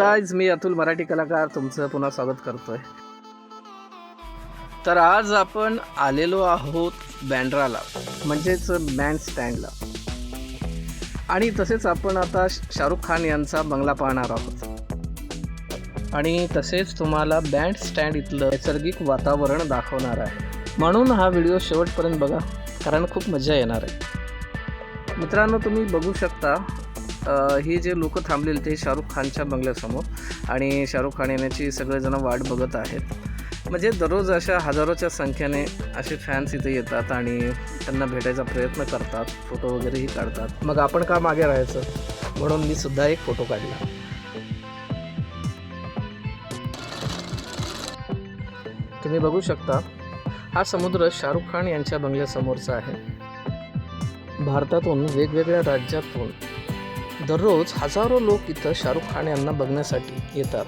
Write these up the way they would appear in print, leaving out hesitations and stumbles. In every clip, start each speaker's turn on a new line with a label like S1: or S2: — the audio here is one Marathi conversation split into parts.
S1: गाइज, मी अतुल मराठी कलाकार तुमचं पुन्हा स्वागत करतोय। तर आज आपण आलेलो आहोत बँड्राला, म्हणजेच बँड स्टँडला, आणि तसेच आपण आता शाहरुख खान यांचा बंगला पाहणार आहोत आणि तसेच तुम्हाला बँड स्टँड इथलं नैसर्गिक वातावरण दाखवणार आहे। म्हणून हा व्हिडिओ शेवटपर्यंत बघा, कारण खूप मजा येणार आहे। मित्रांनो, तुम्ही बघू शकता ही जे लोक थांबलेले ते शाहरुख खानच्या बंगल्यासमोर, आणि शाहरुख खान येण्याची सगळेजण वाट बघत आहेत। म्हणजे दररोज अशा हजारोच्या संख्येने असे फॅन्स इथे येतात आणि त्यांना भेटायचा प्रयत्न करतात, फोटो वगैरेही काढतात। मग आपण का मागे राहायचं, म्हणून मी सुद्धा एक फोटो काढला। तुम्ही बघू शकता, हा समुद्र शाहरुख खान यांच्या बंगल्यासमोरचा आहे। भारतातून वेगवेगळ्या राज्यातून दररोज हजारो लोक इथं शाहरुख खान यांना बघण्यासाठी येतात।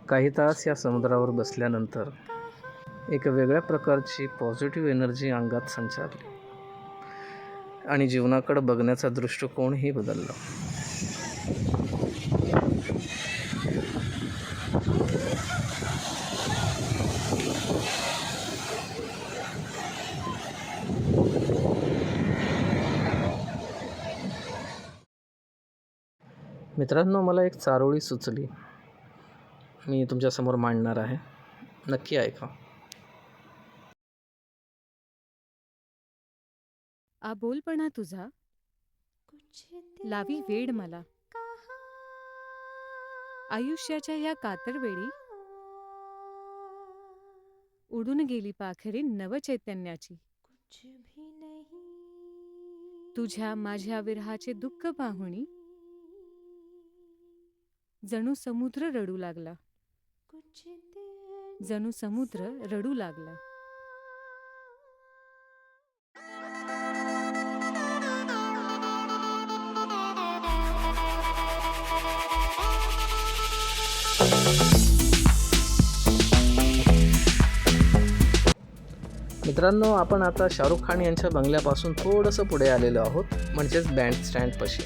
S1: काही तास या समुद्रावर बसल्यानंतर एक वेगळ्या प्रकारची पॉझिटिव्ह एनर्जी अंगात संचारली आणि जीवनाकडे बघण्याचा दृष्टिकोनही बदलला। मित्रांनो, मला एक चारोळी सुचली, मी तुमच्यासमोर मांडणार आहे, नक्की ऐका।
S2: अबोलपणा तुझा लावी वेड मला, आयुष्याच्या या कातर वेळी उडून गेली पाखरे नवचैतन्याची। तुझ्या माझ्या विरहाचे दुःख पाहुणी जणू समुद्र रडू लागला, जणू समुद्र रडू लागला।
S1: मित्रांनो, आपण आता शाहरुख खान यांच्या बंगल्यापासून थोडंसं पुढे आलेलो आहोत, म्हणजेच बँड स्टँडपाशी।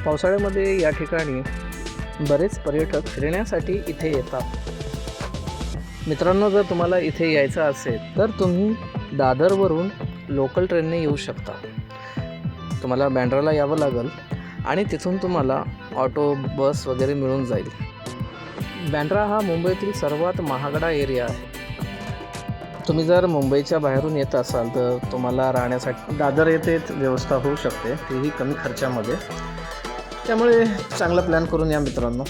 S1: पावसाळ्यामध्ये या ठिकाणी बरेच पर्यटक फिरण्यासाठी इथे येतात। मित्रांनो, जर तुम्हाला इथे यायचं असेल तर तुम्ही दादरवरून लोकल ट्रेनने येऊ शकता। तुम्हाला बँड्राला यावं लागेल आणि तिथून तुम्हाला ऑटो, बस वगैरे मिळून जाईल। बँड्रा हा मुंबईतील सर्वात महागडा एरिया आहे। तुम्ही जर मुंबईच्या बाहेरून येत असाल तर तुम्हाला राहण्यासाठी दादर येथेच व्यवस्था होऊ शकते, तेही कमी खर्चामध्ये। त्यामुळे चांगला प्लॅन करून या मित्रांनो।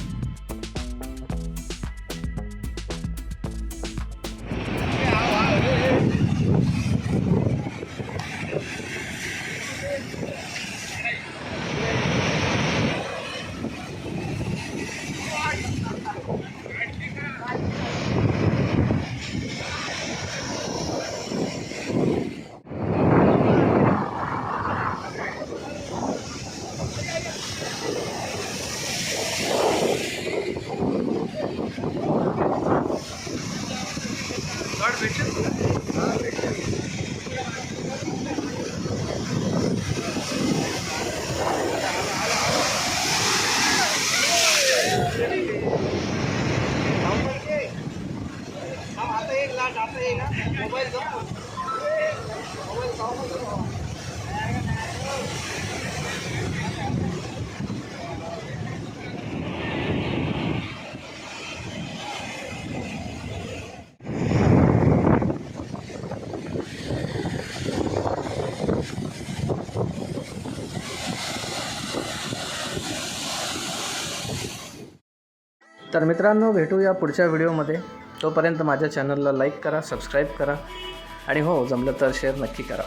S1: तर मित्रांनो, भेटूया पुढच्या व्हिडिओमध्ये. तोपर्यंत माझ्या चॅनलला लाईक करा, सबस्क्राईब करा आणि हो जमलं तर शेअर नक्की करा.